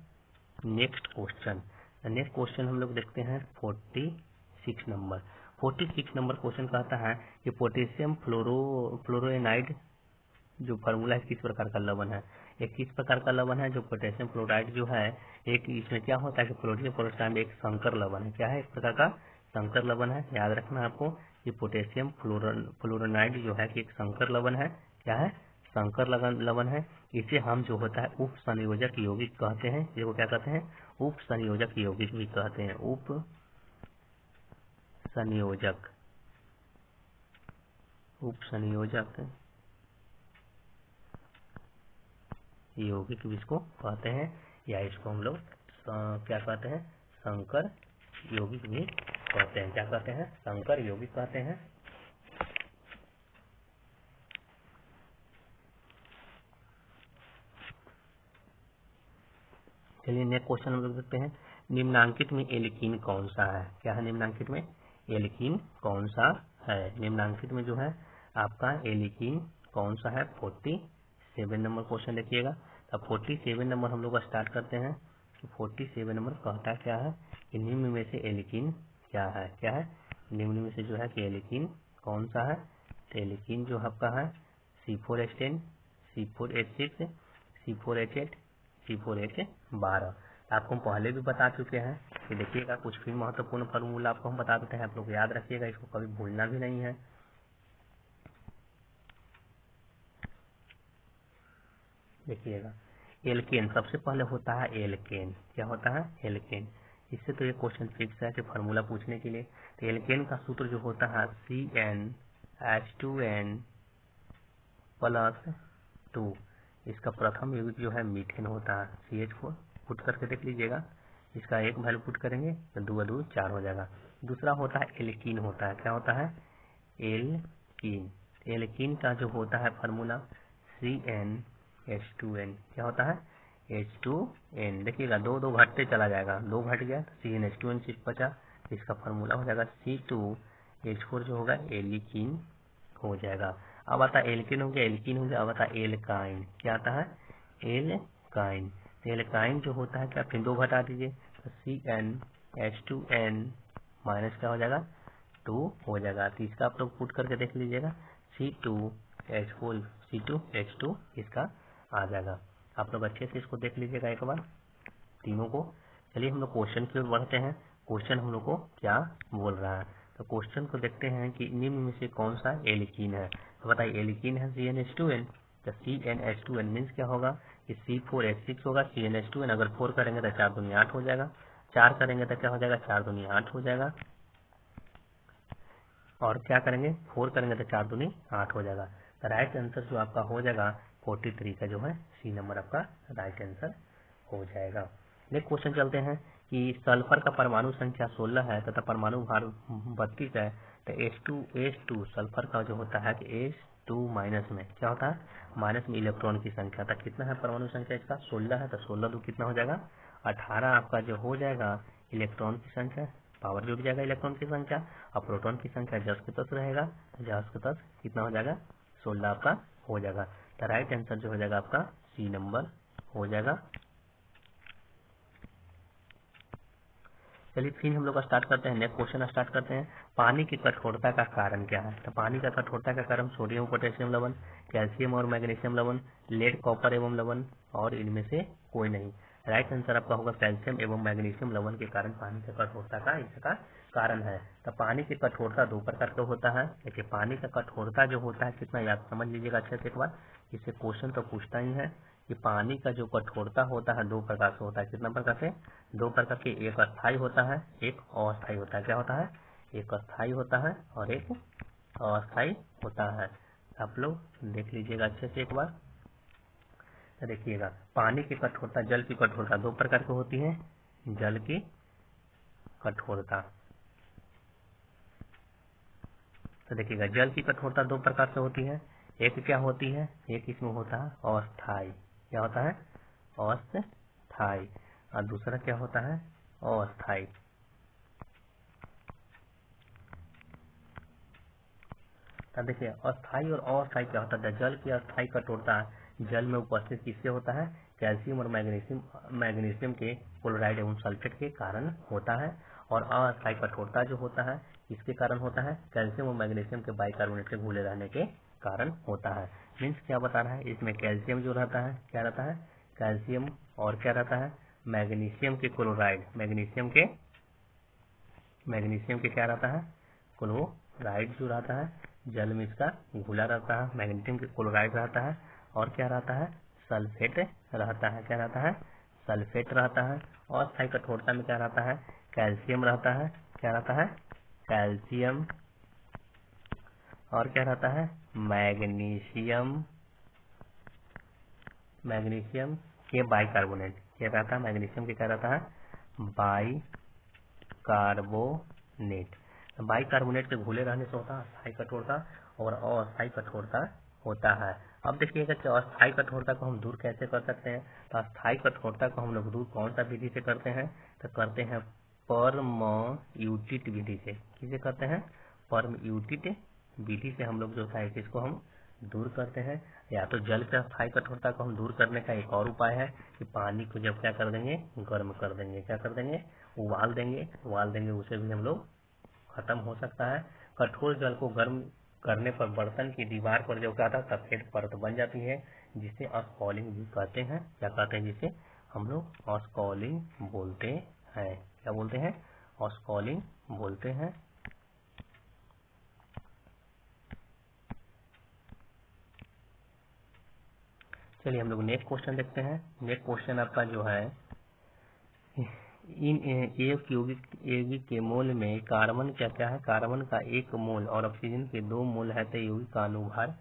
नेक्स्ट क्वेश्चन हम लोग देखते हैं 46 नंबर। 46 नंबर क्वेश्चन कहता है कि पोटेशियम फ्लोरोनाइड जो फार्मूला है किस प्रकार का लवण है। एक किस प्रकार का लवण है, जो पोटेशियम फ्लोराइड जो है, एक इसमें क्या होता है कि पोटेशियम फ्लोराइड एक संकर लवण है। क्या है, एक प्रकार का संकर लवण है। याद रखना आपको कि पोटेशियम फ्लोरोनाइड जो है कि एक संकर लवण है। क्या है, संकर लवण है। इसे हम जो होता है उप संयोजक यौगिक कहते हैं। इसको क्या कहते हैं, उप संयोजक यौगिक भी कहते हैं, उप संयोजक यौगिक भी इसको कहते हैं, या इसको हम लोग क्या कहते हैं, संकर यौगिक भी कहते हैं। क्या कहते हैं? संकर यौगिक कहते हैं। चलिए नेक्स्ट क्वेश्चन हम लोग देखते हैं। निम्नांकित में एल्कीन कौन सा है? क्या है निम्नांकित में? एल्कीन कौन सा है? निम्नांकित में जो है आपका एल्कीन कौन सा है? 47 नंबर क्वेश्चन देखिएगा। अब 47 नंबर हम लोग स्टार्ट करते हैं। 47 नंबर कहता क्या है कि निम्न में से एल्कीन क्या है? क्या है? निम्न में से जो है कि एल्कीन कौन सा है? तो एल्कीन जो आपका है C4H10, C4H6, C4H8, C4H12। आपको हम पहले भी बता चुके हैं कि देखिएगा कुछ भी महत्वपूर्ण फार्मूला आपको हम बता देते हैं, आप लोग याद रखिएगा, इसको कभी भूलना भी नहीं है। देखिएगा एल्केन सबसे पहले होता है एल्केन। क्या होता है? एल्केन। इससे तो ये क्वेश्चन फिक्स है कि फार्मूला पूछने के लिए। तो एल्केन का सूत्र जो होता है CnH2n + 2। इसका प्रथम यौगिक जो है मीथेन होता है CH4। पुट करके देख लीजिएगा, इसका एक वैल्यू पुट करेंगे तो 2 2 4 हो जाएगा। दूसरा होता है एल्कीन होता है। क्या होता है? एल्कीन। एल्कीन का जो होता है फार्मूला CnH2n। क्या होता है? H2n। देखिएगा 2 2 घटते चला जाएगा, 2 घट गया तो CnH2n सिर्फ बचा। इसका फार्मूला हो जाएगा C2H4 जो होगा एल्कीन हो जाएगा। अब आता है एल्कीन हो गया, एल्कीन हो गया। अब आता है एल्काइन। क्या आता है? एल्काइन। एल्काइन जो होता है क्या? फिर 2 घटा दीजिए तो CnH2n माइनस क्या हो जाएगा? 2 हो जाएगा। तो इसका आप लोग पुट करके देख लीजिएगा C2H4 C2H2 इसका आ जाएगा। आप लोग अच्छे से इसको देख लीजिएगा एक बार तीनों को। चलिए हम लोग क्वेश्चन की ओर बढ़ते हैं। क्वेश्चन हम लोग को क्या बोल रहा है? तो क्वेश्चन को देखते हैं कि निम्न में से कौन सा एल्कीन है। तो बताइए एल्कीन है CnH2n। तो CnH2n मीन्स क्या होगा कि C4H6 होगा। CnH2n अगर 4 करेंगे तो 4 दूनी 8 हो जाएगा, 4 करेंगे तो क्या हो जाएगा? 4 दूनी 8 हो जाएगा। और क्या करेंगे? 4 करेंगे तो 4 दूनी 8 हो जाएगा। तो राइट आंसर जो आपका हो जाएगा 43 का जो है C नंबर आपका राइट आंसर हो जाएगा। नेक्स्ट क्वेश्चन चलते हैं कि सल्फर का परमाणु संख्या 16 है तथा परमाणु भार 32 है। तो H2 सल्फर का जो होता है कि H2 माइनस में क्या होता है? माइनस में इलेक्ट्रॉन की संख्या। तो कितना है परमाणु संख्या इसका? 16 है। तो 16 2 कितना हो जाएगा? 18 आपका जो हो जाएगा इलेक्ट्रॉन की संख्या। पावर जुड़ जाएगा इलेक्ट्रॉन की संख्या। और प्रोटॉन की संख्या 10 के 10 रहेगा। 10 के 10 कितना हो जाएगा? 16 आपका हो जाएगा। तो राइट आंसर जो हो जाएगा आपका C नंबर हो जाएगा। चलिए फिर हम लोग स्टार्ट करते हैं। नेक्स्ट क्वेश्चन स्टार्ट करते हैं। पानी की कठोरता का कारण क्या है? तो पानी का कठोरता का कारण सोडियम पोटेशियम लवण, कैल्शियम और मैग्नीशियम लवण, लेड कॉपर एवं लवण और इनमें से कोई नहीं। राइट आंसर आपका होगा कैल्शियम एवं मैग्नीशियम लवण के कारण पानी की कठोरता का इसका कारण है। तो पानी की कठोरता 2 प्रकार का होता है। देखिए पानी का कठोरता जो होता है कितना याद समझ लीजिएगा अच्छे से एक बार, इससे क्वेश्चन तो पूछता ही है कि पानी का जो कठोरता होता है 2 प्रकार से होता है। कितना प्रकार से? 2 प्रकार के। एक स्थायी होता है, एक अस्थायी होता है। क्या होता है? एक स्थायी होता है और एक अस्थायी होता है। आप लोग देख लीजिएगा अच्छे से एक बार। तो देखिएगा पानी की कठोरता, जल की कठोरता 2 प्रकार की होती है। जल की कठोरता, तो देखिएगा जल की कठोरता 2 प्रकार से होती है। एक क्या होती है? एक इसमें होता है अस्थायी। क्या होता है? अस्थायी। और दूसरा क्या होता है? अस्थायी। तब देखिए अस्थायी और अस्थायी क्या होता है? जल की अस्थायी कठोरता जल में उपस्थित किससे होता है? कैल्शियम और मैग्नीशियम के क्लोराइड एवं सल्फेट के कारण होता है। और अस्थायी कठोरता जो होता है इसके कारण होता है? कैल्शियम और मैग्नीशियम के बाइकार्बोनेट के घुले रहने के कारण होता है। मीन्स क्या बता रहा है? इसमें कैल्शियम जो रहता है क्या रहता है? कैल्शियम और क्या रहता है? मैग्नीशियम के क्लोराइड, मैग्नीशियम के क्या रहता है? क्लोराइड जो रहता है जल में इसका घुला रहता है। मैग्नीशियम के क्लोराइड रहता है और क्या रहता है? सल्फेट रहता है। क्या रहता है? सल्फेट रहता है। और अस्थायी कठोरता में क्या रहता है? कैल्शियम रहता है। क्या रहता है? कैल्शियम। और क्या रहता है? मैग्नीशियम के बाइकार्बोनेट। क्या रहता है? मैग्नीशियम के क्या रहता है? Bicarbonate carbonate. बाइकार्बोनेट के घुले रहने से होता है अस्थायी कठोरता और अस्थायी कठोरता होता है। अब देखिएगा कि अस्थायी कठोरता को हम दूर कैसे कर सकते हैं। तो अस्थायी कठोरता को हम लोग दूर कौन सा विधि से करते हैं, तो करते हैं परम्यूटेट विधि से। किसे करते हैं, परम्यूटेट विधि से हम लोग जो है इसको हम दूर करते हैं। या तो जल के अस्थायी कठोरता को हम दूर करने का एक और उपाय है कि पानी को जब क्या कर देंगे, गर्म कर देंगे, क्या कर देंगे, उबाल देंगे, उसे भी हम लोग खत्म हो सकता है। कठोर जल को गर्म करने पर बर्तन की दीवार पर जो क्या था सफेद परत बन जाती है, जिसे स्कॉलिंग भी कहते हैं। क्या कहते हैं, जिसे हम लोग स्कॉलिंग बोलते हैं। क्या बोलते हैं, स्कॉलिंग बोलते हैं। चलिए हम लोग नेक्स्ट क्वेश्चन देखते हैं। नेक्स्ट क्वेश्चन आपका जो है, इन एक यौगिक के मोल में कार्बन क्या है, कार्बन का 1 मोल और ऑक्सीजन के 2 मोल है, तो यौगिक का अनुभार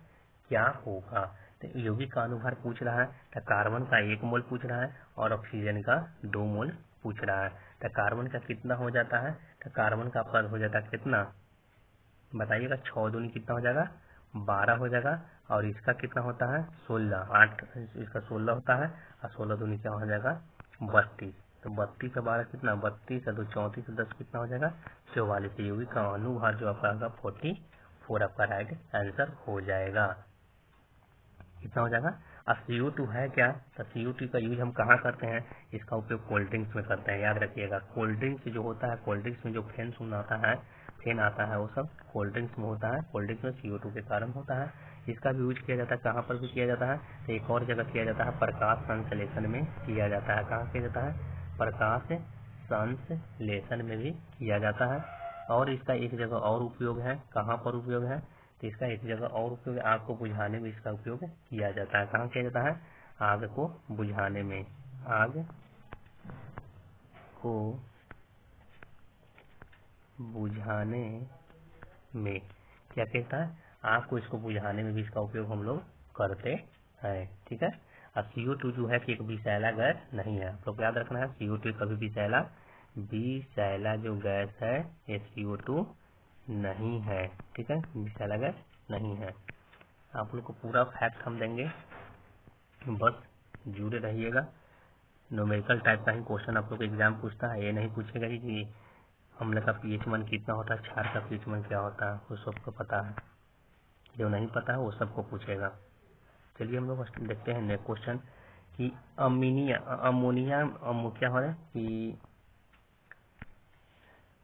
क्या होगा। तो यौगिक का अनुभार पूछ रहा है, तो कार्बन का 1 मोल पूछ रहा है और ऑक्सीजन का 2 मोल पूछ रहा है। तो कार्बन का कितना हो जाता है, तो कार्बन का पद हो जाता है कितना, बताइएगा। 6 दूनी कितना हो जाएगा, 12 हो जाएगा। और इसका कितना होता है, 16, 8 इसका 16 होता है और 16 दूनी क्या हो जाएगा, 32। तो 32 का 12 कितना, 32 का 2 34 10 कितना हो जाएगा, 44। यौगिक का अनुभार जो आपका 44 आपका राइट आंसर हो जाएगा। कितना हो जाएगा। अब CO2 है क्या, तो CO2 का यूज हम कहाँ करते हैं, इसका उपयोग कोल्ड ड्रिंक्स में करते हैं। याद रखिएगा, कोल्ड ड्रिंक्स जो होता है, कोल्ड ड्रिंक्स में जो फेन आता है वो सब कोल्ड ड्रिंक्स में होता है। कोल्ड ड्रिंक्स में CO2 के कारण होता है। इसका भी यूज किया जाता है, कहाँ पर भी किया जाता है, तो एक और जगह किया जाता है, प्रकाश संश्लेषण में किया जाता है। कहाँ किया जाता है, प्रकाश संश्लेषण में भी किया जाता है। और इसका एक जगह और उपयोग है, कहाँ पर उपयोग है, तो इसका एक जगह और उपयोग, आग को बुझाने में इसका उपयोग किया जाता है। कहाँ किया जाता है, आग को बुझाने में। आग को बुझाने में क्या कहता है, आग को इसको बुझाने में भी इसका उपयोग हम लोग करते हैं। ठीक है। अब CO2 जो है कि एक विषैला गैस नहीं है, आप लोग याद रखना है। CO2 कभी विषैला जो गैस है ये CO2 नहीं है। ठीक है, विषैला गैस नहीं है। आप लोग को पूरा फैक्ट हम देंगे, बस जुड़े रहिएगा। न्यूमेरिकल टाइप का ही क्वेश्चन आप लोग एग्जाम पूछता है, ये नहीं पूछेगा कि अम्ल का pH मान कितना होता है, क्षार का pH मान क्या होता है, वो सबको पता है। जो नहीं पता है वो सबको पूछेगा। चलिए हम लोग देखते हैं नेक्स्ट क्वेश्चन कि अमोनिया क्या हो रहा है कि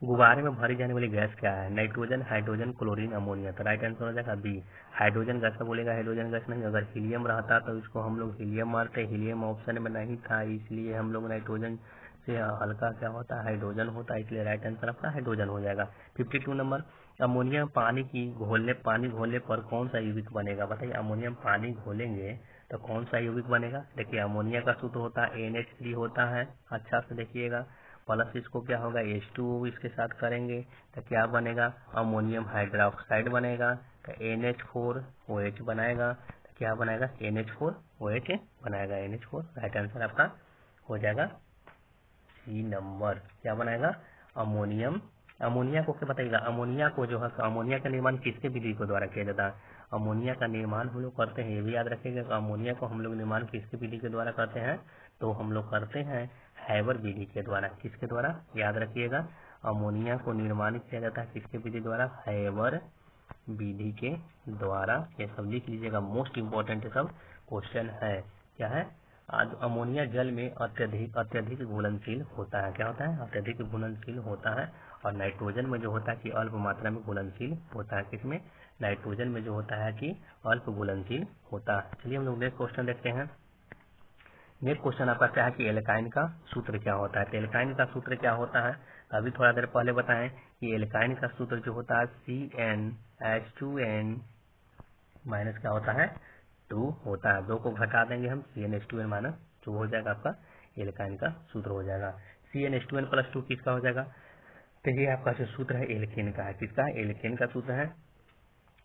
गुब्बारे में भरी जाने वाली गैस क्या है, नाइट्रोजन, हाइड्रोजन, क्लोरीन, अमोनिया। तो राइट आंसर हो जाएगा बी, हाइड्रोजन गैस। का बोलेगा हाइड्रोजन गैस नहीं, अगर हीलियम रहता तो इसको हम लोग हीलियम मारते। हीलियम ऑप्शन में नहीं था, इसलिए हम लोग नाइट्रोजन से हल्का क्या होता है, हाइड्रोजन होता है, इसलिए राइट आंसर आपका हाइड्रोजन हो जाएगा। 52 नंबर, अमोनिया पानी घोलने पर कौन सा यौगिक बनेगा। बताइए, अमोनिया पानी घोलेंगे तो कौन सा यौगिक बनेगा। देखिए, अमोनिया का सूत्र होता है NH3 होता है। अच्छा से देखिएगा, प्लस इसको क्या होगा H2O इसके साथ करेंगे तो क्या बनेगा, अमोनियम हाइड्रोक्साइड बनेगा। तो NH4OH बनाएगा, तो क्या बनाएगा, NH4OH बनाएगा। NH4 राइट आंसर आपका हो जाएगा सी नंबर। क्या बनाएगा, अमोनियम। अमोनिया को क्या बताइएगा, अमोनिया को जो है, अमोनिया का निर्माण किसके विधि के द्वारा किया जाता है। अमोनिया का निर्माण हम लोग करते हैं, ये भी याद रखिएगा, अमोनिया को हम लोग निर्माण किसके विधि के द्वारा करते हैं, तो हम लोग करते हैं हैबर विधि के द्वारा। किसके द्वारा, याद रखिएगा, अमोनिया को निर्माण किया जाता है किसके विधि द्वारा, हैबर विधि के द्वारा। ये सब लिख लीजिएगा, मोस्ट इम्पोर्टेंट सब क्वेश्चन है। क्या है, अमोनिया जल में अत्यधिक घुलनशील होता है। क्या होता है, अत्यधिक घुलनशील होता है। और नाइट्रोजन में जो होता है कि अल्प मात्रा में घुलनशील होता है। किसमें, नाइट्रोजन में जो होता है कि अल्प घुलनशील होता है। चलिए हम लोग नेक्स्ट क्वेश्चन देखते हैं। नेक्स्ट क्वेश्चन आपका क्या है कि एल्काइन का सूत्र क्या होता है। तो एल्काइन का सूत्र क्या होता है, अभी थोड़ा देर पहले बताएं कि एल्काइन का सूत्र जो होता है CnH2n माइनस क्या होता है, 2 होता है। 2 को घटा देंगे हम, CnH2n माइनस 2 हो जाएगा आपका एल्काइन का सूत्र हो जाएगा। CnH2n प्लस 2 किसका हो जाएगा, तो ये आपका जो सूत्र है एल्केन का है। किसका, एल्केन का सूत्र है।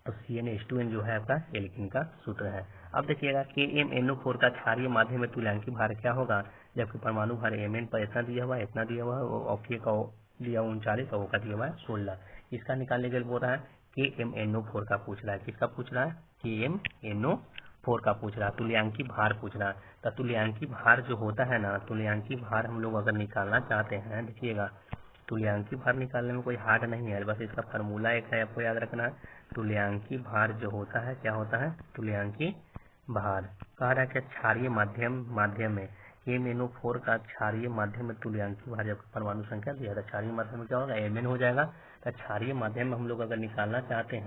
तो CnH2n जो है आपका एल्कीन का सूत्र है। अब देखिएगा KMnO4 का क्षारीय माध्यम में तुल्यांकी भार क्या होगा, जबकि परमाणु भार Mn पर इतना दिया हुआ है, इतना दिया हुआ है, और दिया 39 और का दिया हुआ है 16। इसका निकालने के लिए बोल रहा है KMnO4 का पूछ रहा है। किसका पूछ रहा है? KMnO4 का पूछ रहा है। तुल्यांकी भार पूछ रहा है। तो तुल्यांकी भार जो होता है ना, तुल्यांकी भार हम लोग अगर निकालना चाहते हैं, देखिएगा तुल्यांकी भार निकालने में कोई हार्ड नहीं है, बस इसका फार्मूला एक है, आपको याद रखना है। तुल्यांकी भार जो होता है क्या होता है? तुल्यांकी भार कह रहा है कि क्षारीय माध्यम में KMnO4 का क्षारीय माध्यम में तुल्यांकी भार जब परमाणु संख्या दिया था, क्षारीय माध्यम में क्या होगा? Mn हो जाएगा। तो क्षारीय माध्यम में हम लोग अगर निकालना चाहते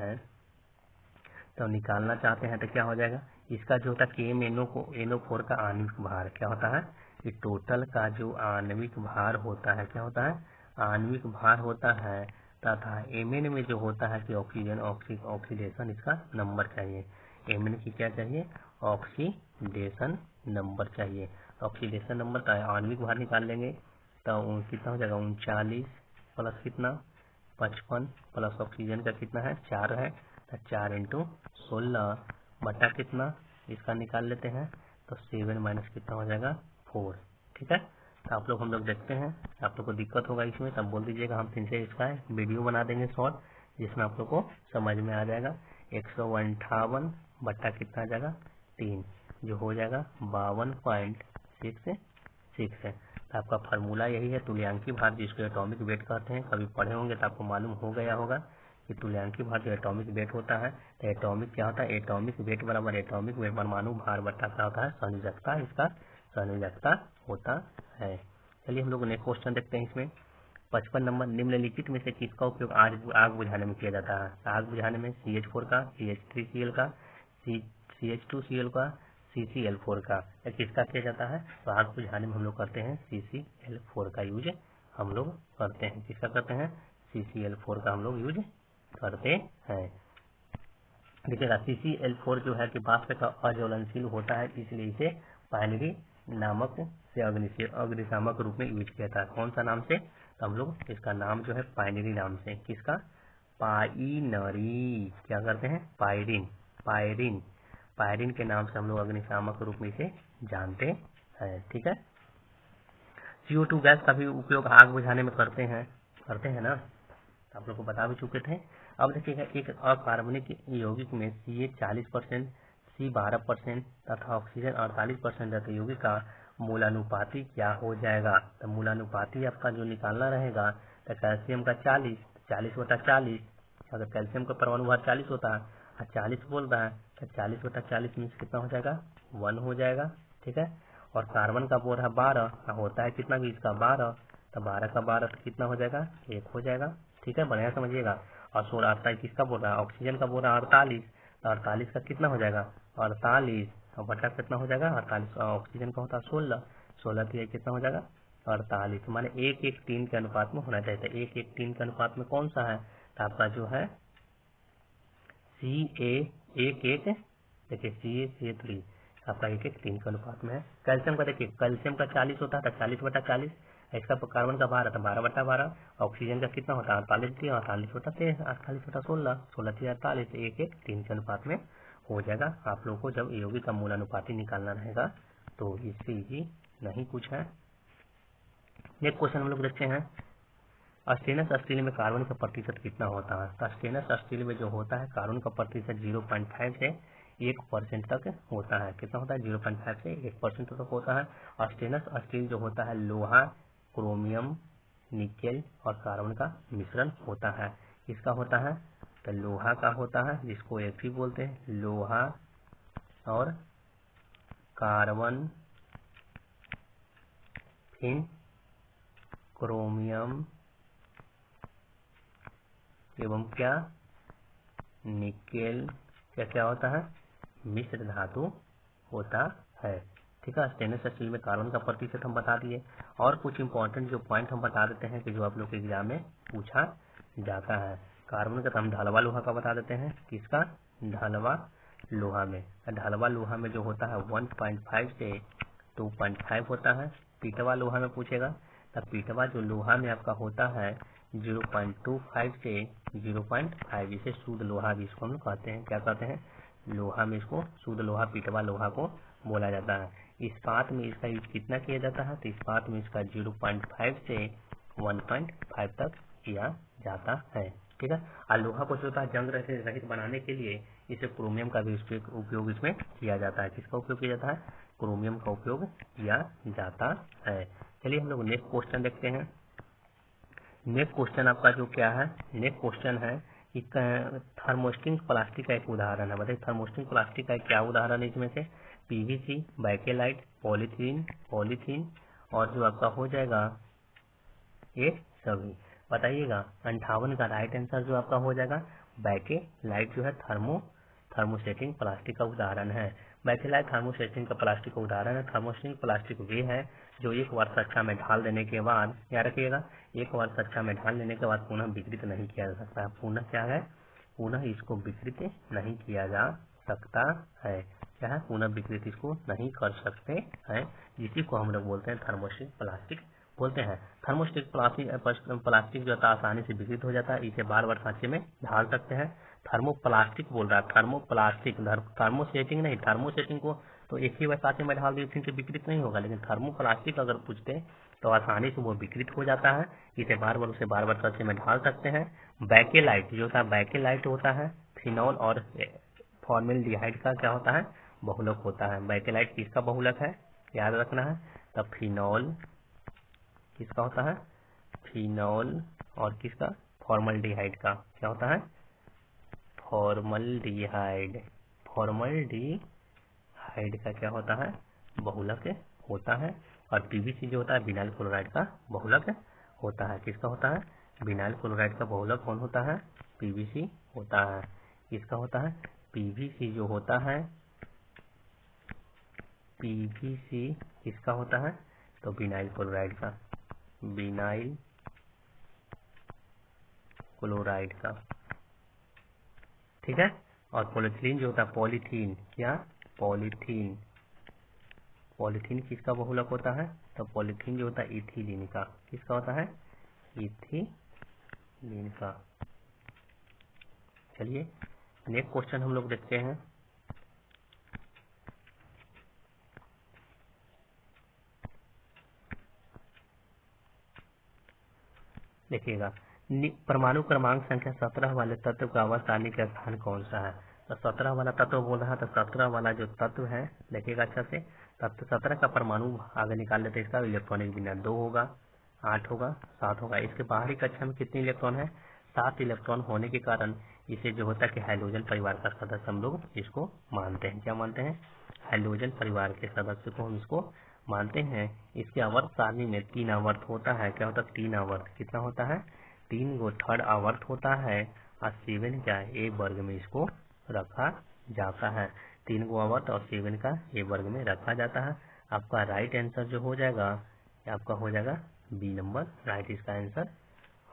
हैं तो क्या हो जाएगा? इसका जो होता है KMnO4 का आणविक भार क्या होता है? कि टोटल का जो आणविक भार होता है क्या होता है? आणविक भार होता है तथा Mn में जो होता है कि ऑक्सीजन ऑक्सीडेशन इसका नंबर चाहिए। Mn की क्या चाहिए? ऑक्सीडेशन नंबर चाहिए। ऑक्सीडेशन नंबर का आणविक भार निकाल लेंगे तो कितना हो जाएगा? 39 प्लस कितना? 55 प्लस ऑक्सीजन का कितना है? 4 है। तो 4 × 16 बटा कितना? इसका निकाल लेते हैं तो 7 माइनस कितना हो जाएगा? 4। ठीक है। तो आप लोग हम लोग देखते हैं, आप लोग को दिक्कत होगा इसमें तब बोल दीजिएगा, हम फिर से इसका वीडियो बना देंगे शॉर्ट, जिसमें आप लोग को समझ में आ जाएगा। 158 बटा कितना आ जाएगा? 3, जो हो जाएगा 52.66 है। तो आपका फार्मूला यही है, तुल्यांकी भार जिसको एटॉमिक वेट कहते हैं। कभी पढ़े होंगे तो आपको मालूम हो गया होगा कि तुल्यांकी भार जो एटॉमिक वेट होता है, तो एटॉमिक क्या होता है? एटॉमिक वेट बराबर एटॉमिक वेट परमाणु भार बटा क्या होता है? संयोजकता, इसका संयोजकता होता है। चलिए हम लोग नेक्स्ट क्वेश्चन देखते हैं। इसमें 55 नंबर, निम्नलिखित में से किसका उपयोग आग बुझाने में किया जाता है? आग बुझाने में CH4 का, CH3Cl का, CH2Cl का, CCl4 का, किसका किया जाता है? तो आग बुझाने में हम लोग करते हैं CCl4 का यूज हम लोग करते हैं। किसका करते हैं? CCl4 का हम लोग यूज करते हैं। देखिएगा CCl4 जो है कि वाष्प का अज्वलनशील होता है, इसलिए इसे पाइनरी नामक से अग्निशामक रूप में यूज किया था। कौन सा नाम से? तो हम लोग इसका नाम जो है पाइनरी नाम से। किसका? पाइनरी। क्या करते हैं? पायरिन के नाम से हम लोग अग्निशामक रूप में इसे जानते हैं। ठीक है। CO2 गैस का भी उपयोग आग बुझाने में करते हैं ना, आप लोग को बता भी चुके थे। अब देखिएगा, एक अकार्बनिक यौगिक में CH 40%, C 12% तथा ऑक्सीजन 48% रहते यौगिक का मूलानुपाती क्या हो जाएगा? तो मूलानुपाती आपका जो निकालना रहेगा, तो कैल्शियम का 40/40, अगर कैल्शियम का परमाणु भार 40 होता है और 40 बोल रहा है तो 40/40 मीन्स कितना हो जाएगा? 1 हो जाएगा। ठीक है। और कार्बन का बोल रहा है 12, होता है कितना भी इसका 12, तो 12 का 12 तो कितना हो जाएगा? 1 हो जाएगा। ठीक है, बढ़िया समझिएगा। और 16 किसका बोल रहा है? ऑक्सीजन का बोल रहा है 48, तो 48 का कितना हो जाएगा? 48 और बटा कितना हो जाएगा? 48। ऑक्सीजन का होता है 16 तो ये कितना हो जाएगा? 48। माने 1:1:3 के अनुपात में होना चाहिए। 1:1:3 के अनुपात में कौन सा है? तो आपका जो है CA11, देखिए CA3 आपका 1:3 के अनुपात में है। कैल्शियम का देखिए, कैल्शियम का 40 होता है तो 40/40, इसका कार्बन का 12 तो 12/12, ऑक्सीजन का कितना होता है? 48/13, 48/16, 16/48, 1:1:3 के अनुपात में हो जाएगा। आप लोगों को जब यौगिक का मूलानुपाती निकालना रहेगा तो इससे इजी नहीं कुछ है। नेक्स्ट क्वेश्चन हम लोग देखते हैं, स्टेनलेस स्टील में कार्बन का प्रतिशत कितना होता है? तो स्टेनलेस स्टील में जो होता है कार्बन का प्रतिशत 0.5 से 1% तक होता है। कितना होता है? 0.5 से 1% तक होता है। और स्टेनलेस स्टील जो होता है लोहा, क्रोमियम, निकेल और कार्बन का मिश्रण होता है। किसका होता है? तो लोहा का होता है, जिसको Fe बोलते हैं। लोहा और कार्बन, फिर क्रोमियम एवं क्या? निकेल क्या होता है? मिश्र धातु होता है। ठीक है। स्टेनलेस स्टील में कार्बन का प्रतिशत हम बता दिए। और कुछ इंपॉर्टेंट जो पॉइंट हम बता देते हैं कि जो आप लोग के एग्जाम में पूछा जाता है। कार्बन का हम ढलवा लोहा का बता देते हैं। किसका? ढलवा लोहा में। ढलवा लोहा में जो होता है 1.5 से 2.5 होता है। पीटवा लोहा में पूछेगा तो पीटवा जो लोहा में आपका होता है 0.25 से 0.5, इसे शुद्ध लोहा भी इसको हम कहते हैं। क्या कहते हैं? लोहा में इसको शुद्ध लोहा, पीटवा लोहा को बोला जाता है। इस्पात में इसका यूज कितना किया जाता है? तो इस्पात में इसका 0.5 से 1.5 तक किया जाता है। ठीक है। और लोहा को जो होता है जंग रहित बनाने के लिए इसे क्रोमियम का भी उपयोग इसमें किया जाता है। किसका उपयोग किया जाता है? क्रोमियम का उपयोग किया जाता है। चलिए हम लोग नेक्स्ट क्वेश्चन देखते हैं। नेक्स्ट क्वेश्चन आपका जो क्या है, नेक्स्ट क्वेश्चन है कि थर्मोस्टिंग प्लास्टिक का एक उदाहरण है। बताइए थर्मोस्टिंग प्लास्टिक का क्या उदाहरण है इसमें से? पीवीसी, बैकेलाइट, पॉलीथीन और जो आपका हो जाएगा ये सभी। बताइएगा 58 का राइट आंसर जो आपका हो जाएगा बैकेलाइट जो है थर्मोस्टेटिंग प्लास्टिक का उदाहरण है। बैकेलाइट थर्मोस्टेटिंग का प्लास्टिक का उदाहरण है। थर्मोस्टेटिंग प्लास्टिक वे है जो एक बार कक्षा में ढाल देने के बाद, याद रखिएगा, एक बार कक्षा में ढाल देने के बाद पुनः विकृत नहीं किया जा सकता। पुनः क्या है? पुनः इसको विकृत नहीं किया जा सकता है। क्या है? पुनः विकृत इसको नहीं कर सकते हैं, जिसी को हम लोग बोलते हैं थर्मोस्टेटिक प्लास्टिक बोलते हैं। थर्मोस्टेटिक प्लास्टिक जो आसानी से विकृत हो जाता है, इसे बार बार सांचे में ढाल सकते हैं। थर्मोप्लास्टिक बोल रहा है, थर्मोप्लास्टिक, थर्मोसेटिंग नहीं। थर्मोसेटिंग को तो एक ही बार सांचे में ढाल दिए फिर से विकृत नहीं होगा, लेकिन थर्मोप्लास्टिक अगर पूछते तो आसानी से वो विकृत हो जाता है। इसे बार बार सांचे में ढाल सकते हैं। बैकेलाइट जो होता है, बैकेलाइट होता है फिनॉल और फॉर्मेल्डिहाइड का क्या होता है? बहुलक होता है। बैकेलाइट किसका बहुलक है? याद रखना है। तब फिनॉल किसका होता है? फिनॉल और किसका? फॉर्मल्डिहाइड का क्या होता है? फॉर्मल्डिहाइड का क्या होता है? बहुलक होता है। और पीवीसी जो होता है विनाइल क्लोराइड का बहुलक होता है। किसका होता है? विनाइल क्लोराइड का बहुलक कौन होता है? पीवीसी होता है। किसका होता है? पीवीसी जो होता है, पीवीसी किसका होता है? तो विनाइल क्लोराइड का, विनाइल क्लोराइड का। ठीक है। और पॉलीथीन जो होता है, पॉलीथीन क्या? पॉलीथीन किसका बहुलक होता है? तो पॉलीथीन जो होता है इथिलीन का। किसका होता है? इथिलीन का। चलिए नेक्स्ट क्वेश्चन हम लोग देखते हैं। देखिएगा परमाणु क्रमांक संख्या 17 वाले तत्व का अवस्था सारणी का स्थान कौन सा है? तो 17 वाला तत्व बोल रहा है, तो 17 वाला जो तत्व है देखिएगा अच्छा से, तत्व 17 का परमाणु आगे निकाल लेते हैं। इसका इलेक्ट्रॉनिक विन्यास 2 होगा, 8 होगा, 7 होगा। इसके बाहरी कक्षा में कितने इलेक्ट्रॉन है? 7 इलेक्ट्रॉन होने के कारण इसे जो होता है कि हाइड्रोजन परिवार का सदस्य हम लोग इसको मानते हैं। क्या मानते हैं? हाइड्रोजन परिवार के सदस्य को हम इसको मानते हैं। इसके आवर्त सारणी में 3 आवर्त होता है। क्या होता है? 3 आवर्त। कितना होता है? 3 गो थर्ड आवर्त होता है। और 7 क्या है? ए वर्ग में इसको रखा जाता है। 3 गो आवर्त और 7 का ए वर्ग में रखा जाता है। आपका राइट आंसर जो हो जाएगा, आपका हो जाएगा बी नंबर राइट इसका आंसर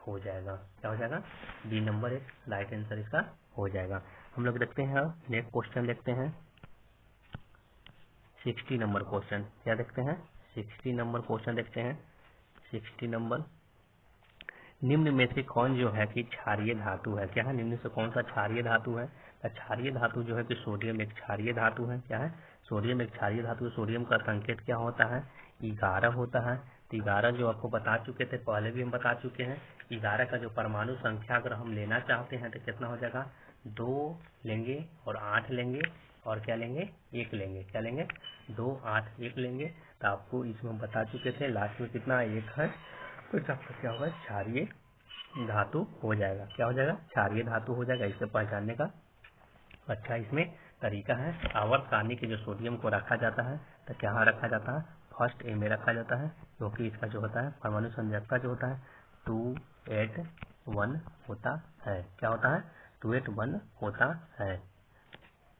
हो जाएगा। क्या हो जाएगा? बी नंबर एक राइट आंसर इसका हो जाएगा। हम लोग देखते हैं नेक्स्ट क्वेश्चन देखते हैं 60 नंबर क्वेश्चन। क्या देखते हैं? 60 नंबर क्वेश्चन देखते हैं। 60 नंबर, निम्न में से कौन जो है कि क्षारीय धातु है? क्या है? निम्न से कौन सा क्षारीय धातु है? क्षारीय धातु जो है कि सोडियम एक क्षारीय धातु है। क्या है? सोडियम एक क्षारीय धातु है। सोडियम का संकेत क्या होता है? 11 होता है। तो 11 जो आपको बता चुके थे, पहले भी हम बता चुके हैं। 11 का जो परमाणु संख्या अगर हम लेना चाहते हैं तो कितना हो जाएगा? 2 लेंगे और 8 लेंगे और क्या लेंगे? 1 लेंगे। क्या लेंगे? 2, 8, 1 लेंगे। तो आपको इसमें हम बता चुके थे लास्ट में कितना 1 है, तो जब तक क्या होगा? क्षारीय धातु हो जाएगा। क्या हो जाएगा? क्षारीय धातु हो जाएगा। इसे पहचानने का अच्छा इसमें तरीका है। आवर्त सारणी के जो सोडियम को रखा जाता है तो क्या रखा जाता है? फर्स्ट ए में रखा जाता है, क्योंकि इसका जो होता है परमाणु संयोजकता जो होता है 281 होता है। क्या होता है? 281 होता है।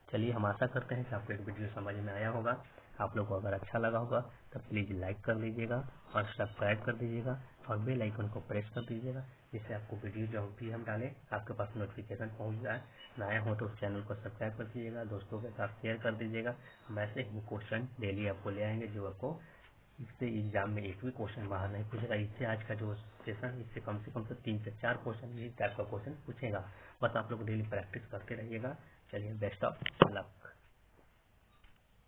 चलिए हम आशा करते हैं कि आपको एक वीडियो समझ में आया होगा। आप लोग को अगर अच्छा लगा होगा तो प्लीज़ लाइक कर लीजिएगा और सब्सक्राइब कर दीजिएगा और बेल आइकन को प्रेस कर दीजिएगा, जिससे आपको वीडियो जो भी हम डालें आपके पास नोटिफिकेशन पहुंच जाए। नए हो तो उस चैनल को सब्सक्राइब कर दीजिएगा, दोस्तों के साथ शेयर कर दीजिएगा। हम ऐसे ही क्वेश्चन डेली आपको ले आएंगे जो आपको इससे एग्जाम में एक भी क्वेश्चन बाहर नहीं पूछेगा। इससे आज का जो सेशन इससे कम से 3 से 4 क्वेश्चन इस टाइप का क्वेश्चन पूछेगा। बस आप लोग डेली प्रैक्टिस करते रहिएगा। चलिए बेस्ट ऑफ लक।